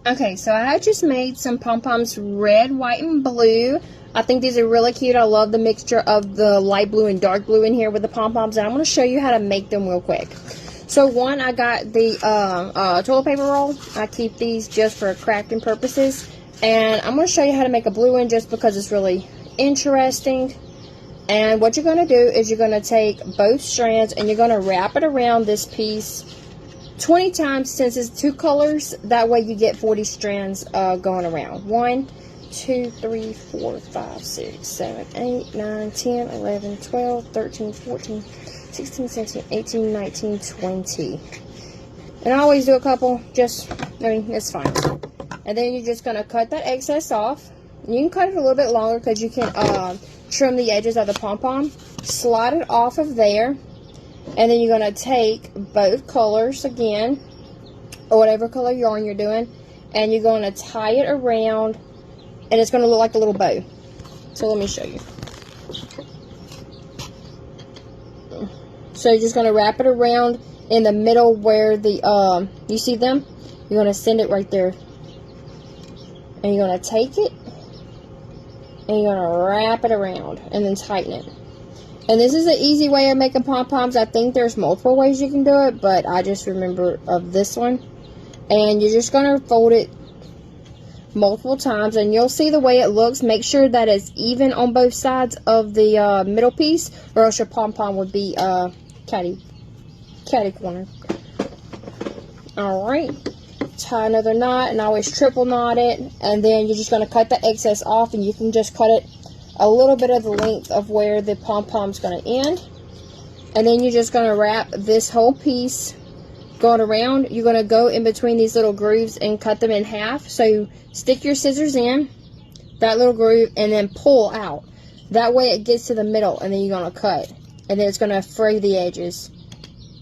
Okay, so I just made some pom-poms red, white, and blue. I think these are really cute. I love the mixture of the light blue and dark blue in here with the pom-poms. And I'm going to show you how to make them real quick. So one, I got the toilet paper roll. I keep these just for crafting purposes. And I'm going to show you how to make a blue one just because it's really interesting. And what you're going to do is you're going to take both strands and you're going to wrap it around this piece 20 times since it's 2 colors. That way you get 40 strands going around. 1, 2, 3, 4, 5, 6, 7, 8, 9, 10, 11, 12, 13, 14, 16, 17, 18, 19, 20. And I always do a couple, it's fine. And then you're just going to cut that excess off. You can cut it a little bit longer because you can trim the edges of the pom-pom. Slide it off of there. And then you're going to take both colors again, or whatever color yarn you're doing, and you're going to tie it around, and it's going to look like a little bow. So let me show you. So you're just going to wrap it around in the middle where the, you see them? You're going to send it right there. And you're going to take it, and you're going to wrap it around, and then tighten it. And this is an easy way of making pom-poms. I think there's multiple ways you can do it, but I just remember of this one. And you're just going to fold it multiple times, and you'll see the way it looks. Make sure that it's even on both sides of the middle piece, or else your pom-pom would be catty corner. Alright. Tie another knot, and always triple knot it. And then you're just going to cut the excess off, and you can just cut it a little bit of the length of where the pom-pom's going to end. And then you're just going to wrap this whole piece going around. You're going to go in between these little grooves and cut them in half. So stick your scissors in that little groove and then pull out. That way it gets to the middle, and then you're going to cut. And then it's going to fray the edges,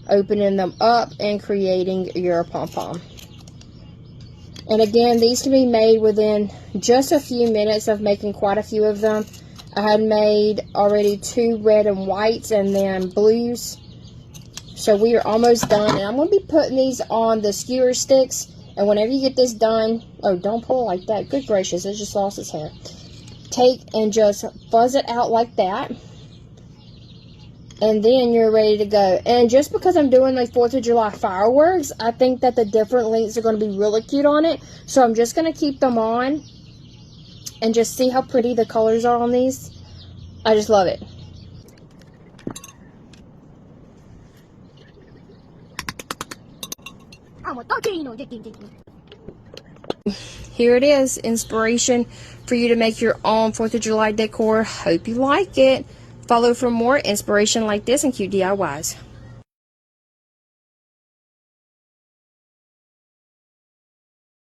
opening them up and creating your pom-pom. And again, these can be made within just a few minutes of making quite a few of them. I had made already 2 red and whites and then blues. So we are almost done. And I'm going to be putting these on the skewer sticks. And whenever you get this done, oh, don't pull like that. Good gracious, it just lost its hair. Take and just fuzz it out like that. And then you're ready to go. And just because I'm doing like 4th of July fireworks, I think that the different lengths are going to be really cute on it. So I'm just going to keep them on and just see how pretty the colors are on these. I just love it. Here it is, inspiration for you to make your own 4th of July decor. Hope you like it. Follow for more inspiration like this and cute DIYs.